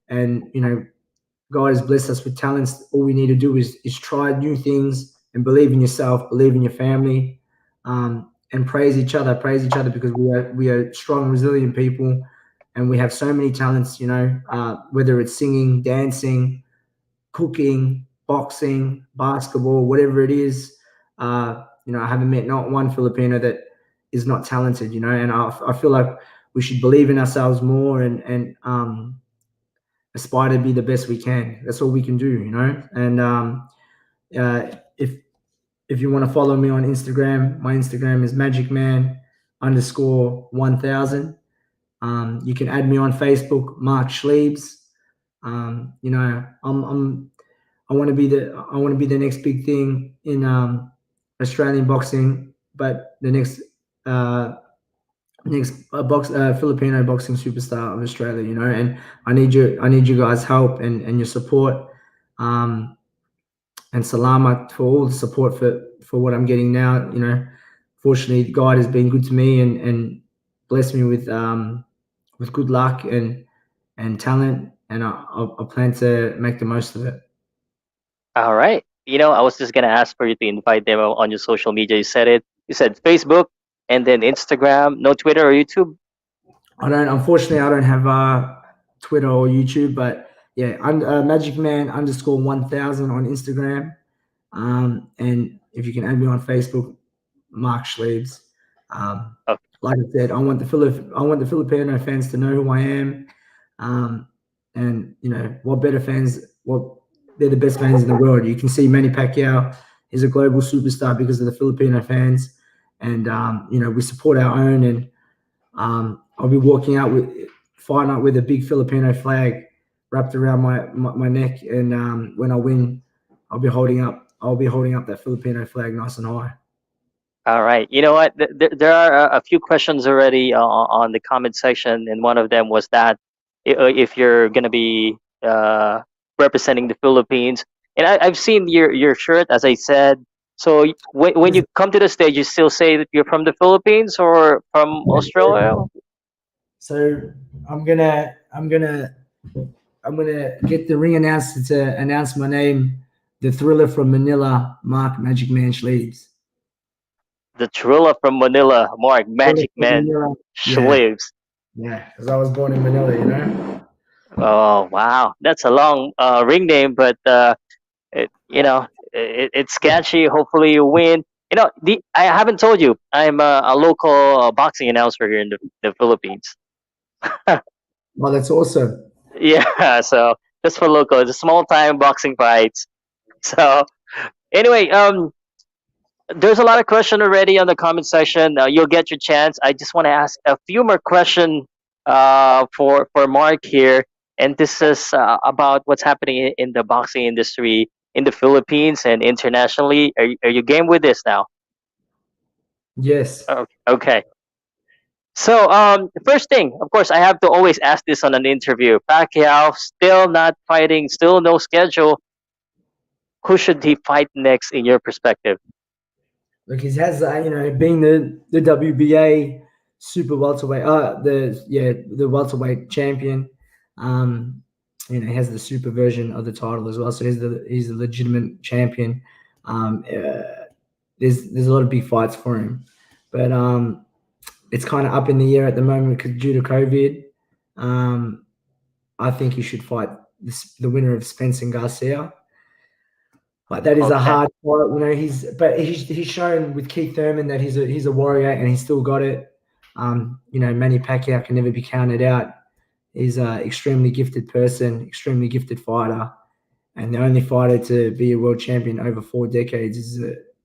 and God has blessed us with talents. All we need to do is try new things and believe in yourself, believe in your family, and praise each other. Praise each other because we are strong, resilient people, and we have so many talents. Whether it's singing, dancing, cooking, boxing, basketball, whatever it is. I haven't met not one Filipino that is not talented. And I feel like we should believe in ourselves more and aspire to be the best we can. That's all we can do. And if you want to follow me on Instagram, my Instagram is magicman_1000. You can add me on Facebook, Mark Schabes. I want to be the next big thing in Australian boxing, but the next Filipino boxing superstar of Australia, and I need you guys' help and your support, and salamat for all the support for what I'm getting now. Fortunately, God has been good to me and blessed me with good luck and talent, and I plan to make the most of it. All right. I was just gonna ask for you to invite them on your social media. You said it. You said Facebook and then Instagram. No Twitter or YouTube. Unfortunately, I don't have Twitter or YouTube, but yeah, magicman_1000 on Instagram. And if you can add me on Facebook, Mark Schabes. Okay. Like I said, I want the Filipino fans to know who I am. And what better fans? They're the best fans in the world. You can see Manny Pacquiao is a global superstar because of the Filipino fans, and we support our own. And I'll be fighting out with a big Filipino flag wrapped around my neck, and when I win, I'll be holding up that Filipino flag nice and high. All right. You know what? There are a few questions already on the comment section, and one of them was that if you're gonna be representing the Philippines, and I've seen your shirt, as I said. So when you come to the stage, you still say that you're from the Philippines or from Australia? So I'm gonna get the ring announcer to announce my name, the Thriller from Manila, Mark Magic Man Schabes. The Trilla from Manila, Mark Thriller Magic from Man Manila. Yeah, Schabes. yeah, because I was born in Manila. Oh wow, that's a long ring name, but it's sketchy. Hopefully you win. I haven't told you I'm a local boxing announcer here in the Philippines. Oh, that's awesome. Yeah, so just for local, it's a small time boxing fights. So anyway, there's a lot of question already on the comment section. You'll get your chance. I just want to ask a few more question for Mark here, and this is about what's happening in the boxing industry in the Philippines and internationally. Are you game with this now? Yes. Okay. So, first thing, of course, I have to always ask this on an interview. Pacquiao still not fighting, still no schedule. Who should he fight next in your perspective? Look, he has being the WBA super welterweight, the welterweight champion. He has the super version of the title as well, so he's a legitimate champion. There's a lot of big fights for him, but it's kind of up in the air at the moment due to COVID. Um, I think he should fight the winner of Spence and Garcia. Like that is a Okay. hard fight, you know. He's shown with Keith Thurman that he's a warrior and he's still got it. You know, Manny Pacquiao can never be counted out. He's an extremely gifted person, extremely gifted fighter, and the only fighter to be a world champion over 4 decades is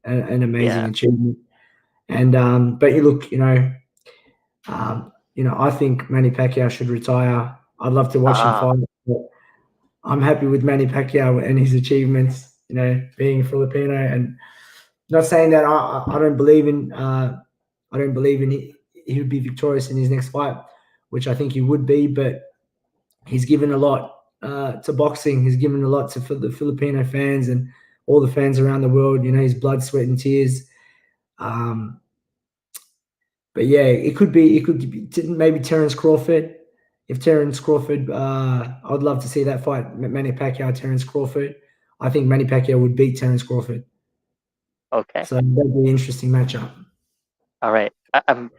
an amazing Yeah. achievement. And but you look, I think Manny Pacquiao should retire. I'd love to watch him Ah. fight. But I'm happy with Manny Pacquiao and his achievements. You know, being Filipino, and not saying that I don't believe in he would be victorious in his next fight, which I think he would be. But he's given a lot to boxing. He's given a lot to the Filipino fans and all the fans around the world. You know, his blood, sweat, and tears. Um, but yeah, it could be maybe Terence Crawford. If Terence Crawford, I'd love to see that fight, Manny Pacquiao, Terence Crawford. I think Manny Pacquiao would beat Terence Crawford. Okay. So that'd be an interesting matchup. All right.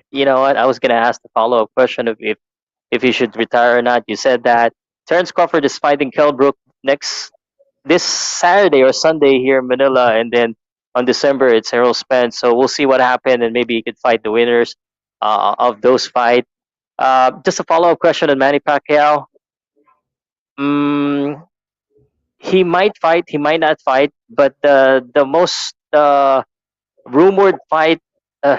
You know what? I was gonna ask the follow-up question of if he should retire or not. You said that Terence Crawford is fighting Kell Brook next this Saturday or Sunday here in Manila, and then on December it's Errol Spence. So we'll see what happened, and maybe he could fight the winners of those fights. Just a follow-up question on Manny Pacquiao. Mm, he might fight, he might not fight, but the most rumored fight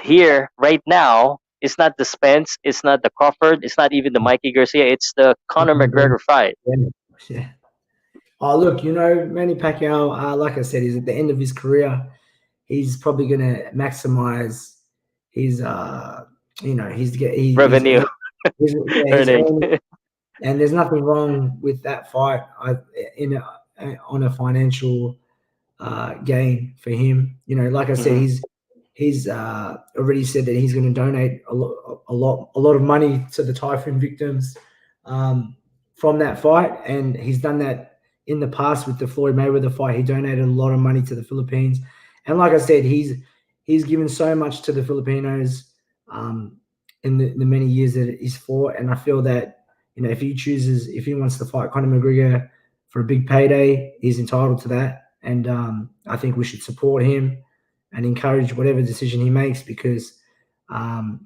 here right now is not the Spence, it's not the Crawford, it's not even the Mikey Garcia, it's the Conor McGregor fight. Yeah. Yeah. Oh, look, Manny Pacquiao, like I said, he's at the end of his career. He's probably going to maximize his, Revenue he's earning. earning, and there's nothing wrong with that fight. On a financial gain for him. Like I said, Mhm. he's already said that he's going to donate a lot of money to the typhoon victims from that fight, and he's done that in the past with the Floyd Mayweather fight. He donated a lot of money to the Philippines, and like I said, he's given so much to the Filipinos in the many years that he's fought, and I feel that if he wants to fight Conor McGregor for a big payday, he's entitled to that. And I think we should support him and encourage whatever decision he makes, because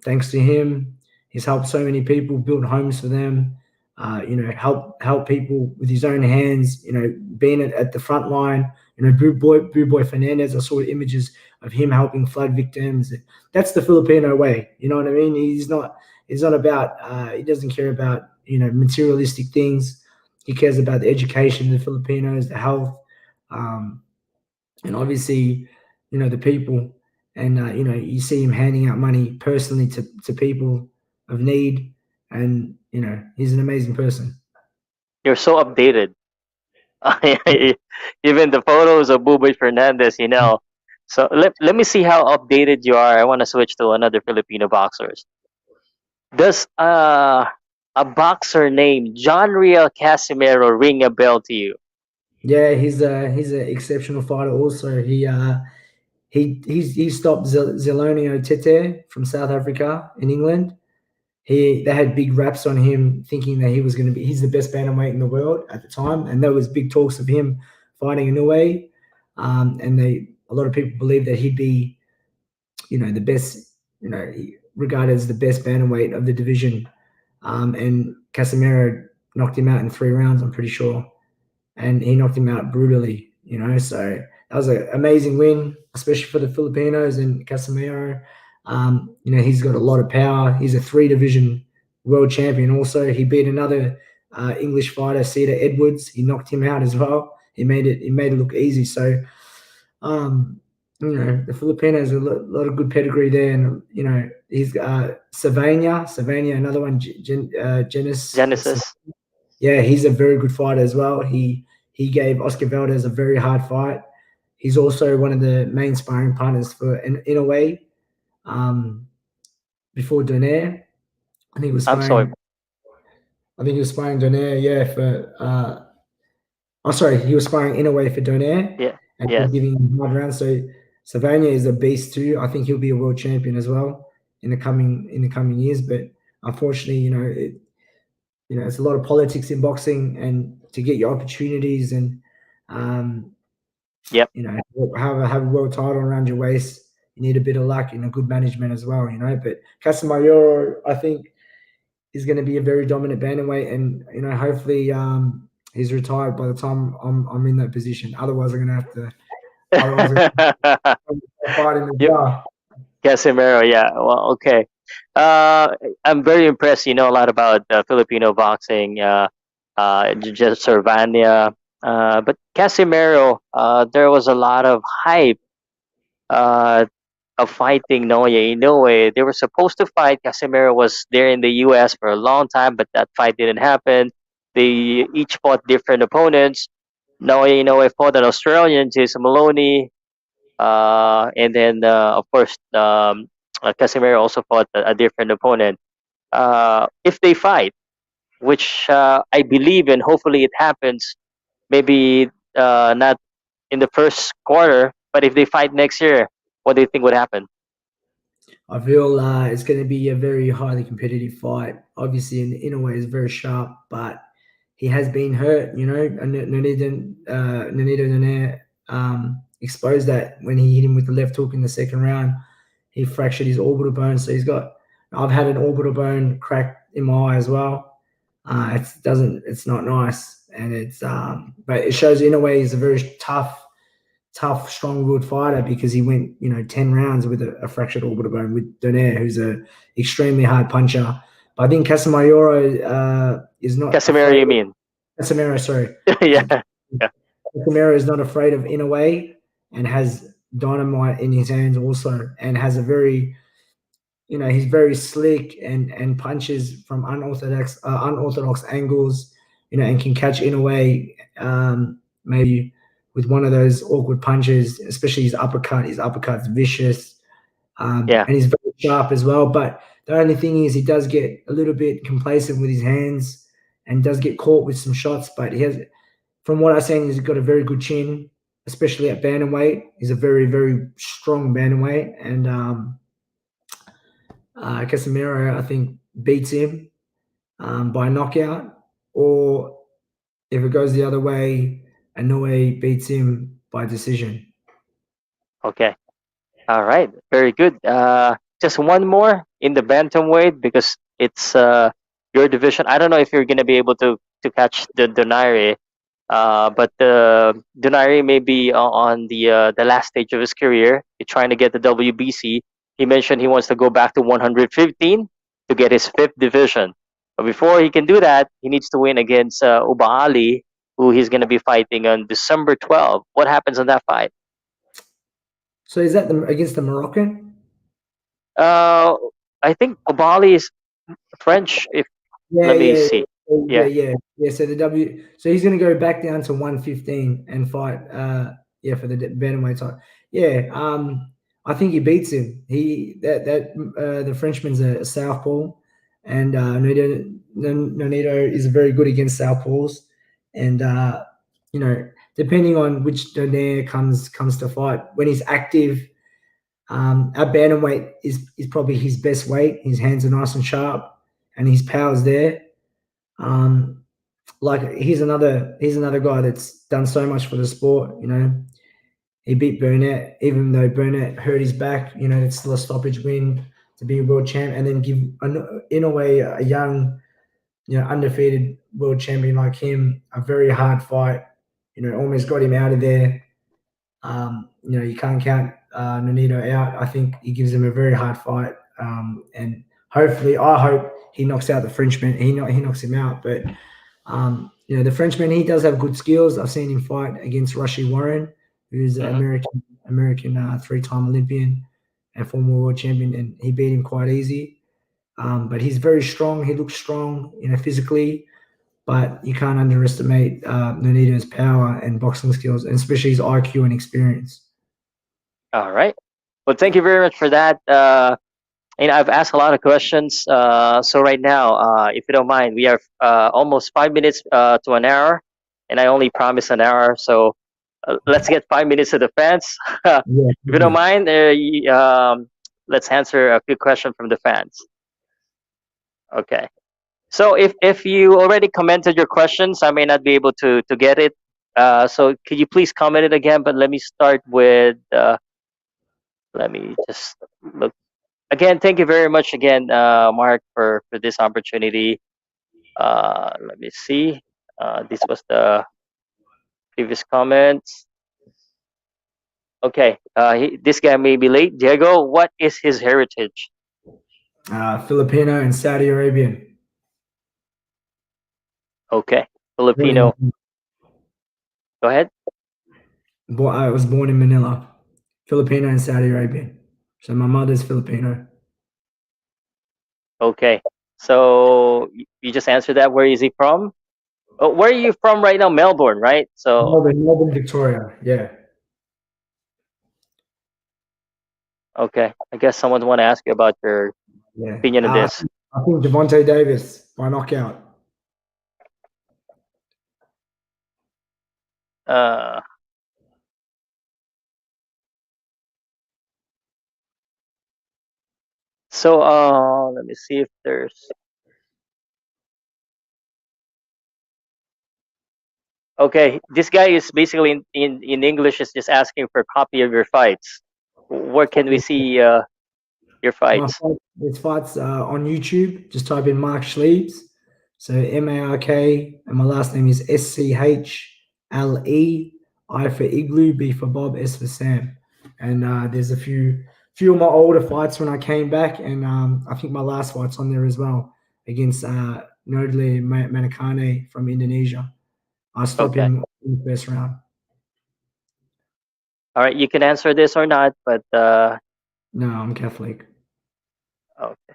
thanks to him, he's helped so many people, built homes for them, help people with his own hands, being at the front line. Boo Boy Fernandez, I saw images of him helping flood victims. That's the Filipino way. You know what I mean? He's not about, he doesn't care about, materialistic things. He cares about the education of the Filipinos, the health, um, and obviously, the people. And you see him handing out money personally to people of need, and he's an amazing person. You're so updated. Even the photos of Buboy Fernandez, you know. So let me see how updated you are. I want to switch to another Filipino boxers. Does a boxer named John Riel Casimero ring a bell to you? Yeah, he's an exceptional fighter. Also, he stopped Zelonio Tete from South Africa in England. They had big raps on him, thinking that he's the best bantamweight in the world at the time, and there was big talks of him fighting Inoue, and a lot of people believe that he'd be, the best, regarded as the best bantamweight of the division, and Casemiro knocked him out in 3 rounds, I'm pretty sure, and he knocked him out brutally. So that was an amazing win, especially for the Filipinos and Casemiro. He's got a lot of power. He's a 3 division world champion. Also, he beat another English fighter, Cedar Edwards. He knocked him out as well. He made it look easy. So, the Filipinos have a lot of good pedigree there, and he's Savania, another one, Genis. Genesis. Yeah, he's a very good fighter as well. He gave Oscar Valdez a very hard fight. He's also one of the main sparring partners for in a way. Before Donaire, I think he was I'm sorry. sparring. I think he was sparring Donaire. Yeah, for sorry, he was sparring in a way for Donaire, Yeah. and he was Yes. giving him hard rounds. So Savania is a beast too. I think he'll be a world champion as well in the coming years. But unfortunately, it's a lot of politics in boxing, and to get your opportunities and um, Yep. have a world title around your waist, you need a bit of luck and a good management as well. But Casemiro, I think, is going to be a very dominant bantamweight, and hopefully he's retired by the time I'm in that position. Otherwise, I'm going to have to. Otherwise, I'm going to fight him as Yep. well. Casemiro, yeah. Well, okay. I'm very impressed. You know a lot about Filipino boxing, just Cervania. But Casemiro, there was a lot of hype uh, of fighting Noye Inoue. They were supposed to fight. Casemiro was there in the U.S. for a long time, but that fight didn't happen. They each fought different opponents. Noye Inoue fought an Australian, Jason Maloney, and then of course Casemiro also fought a different opponent. If they fight, which I believe and hopefully it happens, maybe not in the first quarter, but if they fight next year, what do you think would happen? I feel it's going to be a very highly competitive fight. Obviously, in a way, it's very sharp, but he has been hurt. And Nonito Donaire exposed that when he hit him with the left hook in the second round. He fractured his orbital bone, so he's got. I've had an orbital bone crack in my eye as well. It's not nice, and but it shows in a way he's a very tough, strong-willed fighter because he went, 10 rounds with a fractured orbital bone with Donaire, who's a extremely hard puncher. But I think Casemiro is not Casemiro, you afraid. mean? Casemiro, sorry. Yeah. Yeah. Casemiro is not afraid of Inoue and has dynamite in his hands also, and has a very, he's very slick and punches from unorthodox angles, and can catch Inoue maybe with one of those awkward punches, especially his uppercut. His uppercut's vicious, Yeah. and he's very sharp as well. But the only thing is, he does get a little bit complacent with his hands and does get caught with some shots. But he has, from what I've seen, he's got a very good chin, especially at bantamweight. He's a very, very strong bantamweight, and Casemiro, I think, beats him by knockout, or if it goes the other way, Inoue beats him by decision. Okay. All right. Very good. Just one more in the bantamweight because it's your division. I don't know if you're gonna be able to catch the Donaire, but the Donaire may be on the last stage of his career. He's trying to get the WBC. He mentioned he wants to go back to 115 to get his fifth division. But before he can do that, he needs to win against Uba Ali, who he's going to be fighting on December 12th. What happens in that fight? So is that against the Moroccan? Uh, I think Uba Ali is French. If Yeah, let me yeah, see. yeah, Yeah. yeah, yeah. So he's going to go back down to 115 and fight. For the bantamweight title. Yeah. I think he beats him. The Frenchman's a southpaw, and Nonito is very good against southpaws, and depending on which Donaire comes to fight, when he's active, our bantamweight is probably his best weight. His hands are nice and sharp, and his power's there. Like he's another guy that's done so much for the sport. He beat Burnett, even though Burnett hurt his back. It's still a stoppage win to be a world champ, and then give in a way a young, undefeated world champion like him a very hard fight. Almost got him out of there. You can't count Nonito out. I think he gives him a very hard fight, and hopefully, I hope he knocks out the Frenchman. He knocks him out, but the Frenchman, he does have good skills. I've seen him fight against Rushy Warren, who's an American 3-time Olympian and former world champion, and he beat him quite easy. But he's very strong. He looks strong, physically. But you can't underestimate Nonito's power and boxing skills, and especially his IQ and experience. All right. Well, thank you very much for that. I've asked a lot of questions. So right now, if you don't mind, we are almost 5 minutes to an hour, and I only promised an hour. So let's get 5 minutes to the fans. If you don't mind, let's answer a few questions from the fans. Okay. So if you already commented your questions, I may not be able to get it. So could you please comment it again? But let me start with. Let me just look again. Thank you very much again, Mark, for this opportunity. Let me see. This was the previous comments. Okay. This guy may be late. Diego, what is his heritage? Filipino and Saudi Arabian. Okay. Born in, Filipino. Go ahead. I was born in Manila. Filipino and Saudi Arabian. So my mother's Filipino. Okay. So you just answered that. Where is he from? Oh, where are you from right now? Melbourne, right? So Melbourne, Victoria. Yeah. okay. I guess someone want to ask you about your Yeah. opinion on this. I think Javante Davis by knockout. Uh, so let me see if there's. Okay, this guy is basically in English is just asking for a copy of your fights. Where can we see your fights? There's fights on YouTube. Just type in Mark Schabes. So Mark, and my last name is Schle. I for Igloo, B for Bob, S for Sam. And there's a few of my older fights when I came back, and I think my last fight's on there as well against Nodle Manakane from Indonesia. I stopped Okay. him in the first round. All right, you can answer this or not, but No, I'm Catholic. okay.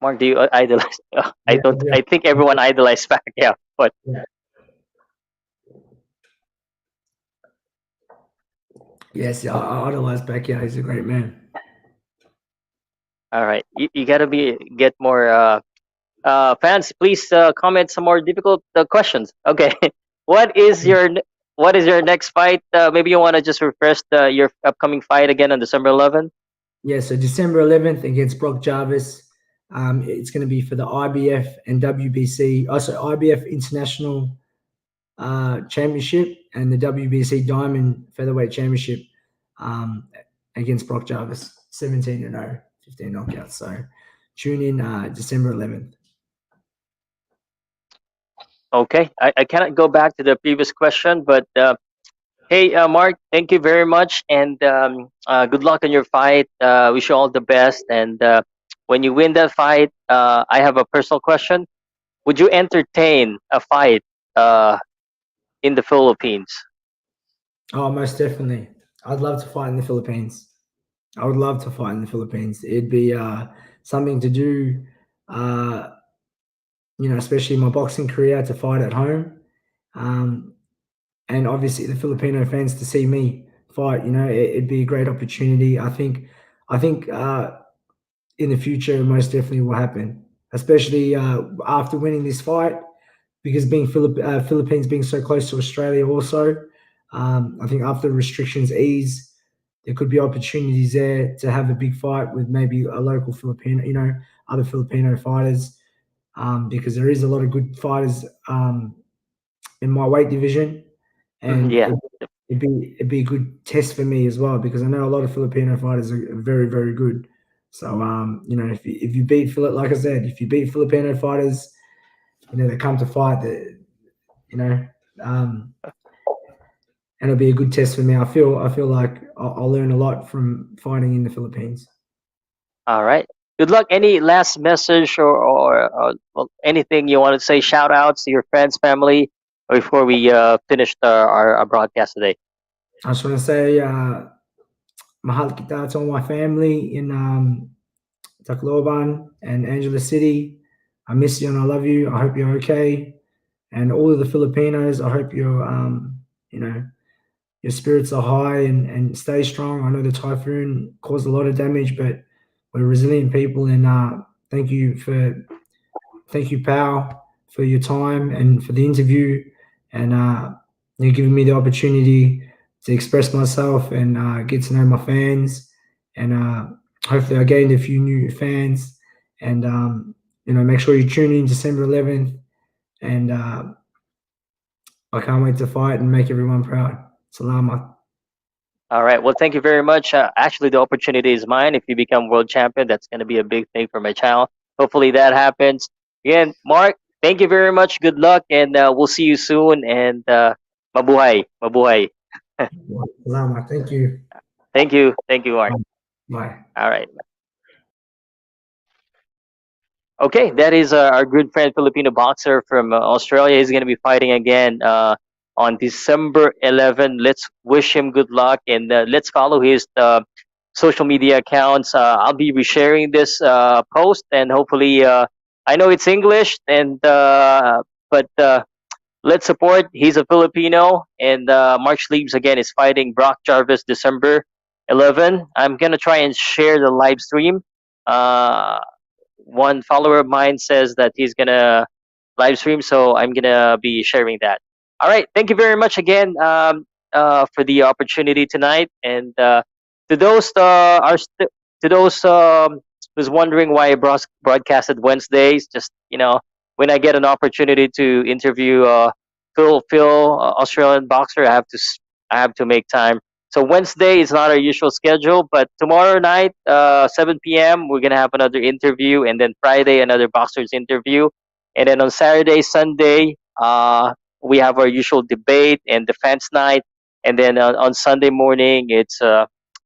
Mark, do you idolize? I Yeah, don't. yeah, I think everyone idolizes Pacquiao, but yeah. Yes, I idolize Pacquiao. He's a great man. all right, you gotta get more fans. Please comment some more difficult questions. Okay, what is your what is your next fight? Maybe you want to just refresh your upcoming fight again on December 11th. Yeah, so December 11th against Brock Jarvis. It's going to be for the IBF and WBC, also IBF International Championship and the WBC Diamond Featherweight Championship against Brock Jarvis. 17-0, 15 knockouts. So tune in December 11th. Okay, I cannot go back to the previous question, but hey, Mark, thank you very much, and good luck on your fight. Wish you all the best, and when you win that fight, I have a personal question. Would you entertain a fight in the Philippines? Oh, most definitely. I'd love to fight in the Philippines. I would love to fight in the Philippines. It'd be something to do, especially my boxing career, to fight at home. And obviously the Filipino fans to see me fight, it'd be a great opportunity. I think in the future, it most definitely will happen, especially after winning this fight, because being Philippines being so close to Australia also. I think after restrictions ease, there could be opportunities there to have a big fight with maybe a local Filipino, other Filipino fighters, because there is a lot of good fighters in my weight division, Mhm, and yeah. it'd be a good test for me as well, because I know a lot of Filipino fighters are very, very good. So if you beat like I said, if you beat Filipino fighters, that come to fight, that um, and it'll be a good test for me. I feel like I'll learn a lot from fighting in the Philippines. All right. Good luck. Any last message or anything you want to say? Shout outs to your friends, family, before we finish our broadcast today. I just want to say mahal kita to all my family in Tacloban and Angela City. I miss you and I love you. I hope you're okay. And all of the Filipinos, I hope you know, your spirits are high and stay strong. I know the typhoon caused a lot of damage, but we're resilient people. And thank you, Pal, for your time and for the interview, and you're giving me the opportunity to express myself and get to know my fans, and hopefully I gained a few new fans, and make sure you tune in December 11th. And I can't wait to fight and make everyone proud. Salamat. All right. Well, thank you very much. Actually, the opportunity is mine. If you become world champion, that's going to be a big thing for my channel. Hopefully that happens. Again, Mark, thank you very much. Good luck, and we'll see you soon. And mabuhay, mabuhay. Salamat. Thank you. Thank you, Mark. Bye. All right. Okay, that is our good friend Filipino boxer from Australia. He's going to be fighting again on December 11. Let's wish him good luck, and let's follow his social media accounts. I'll be resharing this post, and hopefully, I know it's English, and but let's support. He's a Filipino, and Mark Schabes again is fighting Brock Jarvis December 11. I'm gonna try and share the live stream. One follower of mine says that he's gonna live stream, so I'm gonna be sharing that. All right, thank you very much again for the opportunity tonight, and to those to those who's wondering why I broadcasted Wednesdays, just when I get an opportunity to interview Phil Australian boxer, I have to make time. So Wednesday is not our usual schedule, but tomorrow night, 7 p.m., we're gonna have another interview, and then Friday another boxers interview, and then on Saturday, Sunday, we have our usual debate and defense night, and then on Sunday morning it's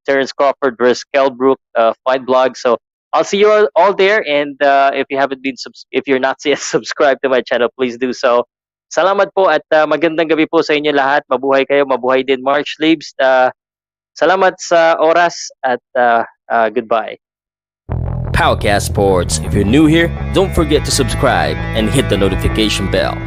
Terence Crawford versus Kelbrook fight blog. So I'll see you all there, and if you haven't been if you're not yet subscribed to my channel, please do so. Salamat po at magandang gabi po sa inyo lahat. Mabuhay kayo, mabuhay din Mark Schabes. Salamat sa oras at goodbye. POWCAST Sports. If you're new here, don't forget to subscribe and hit the notification bell.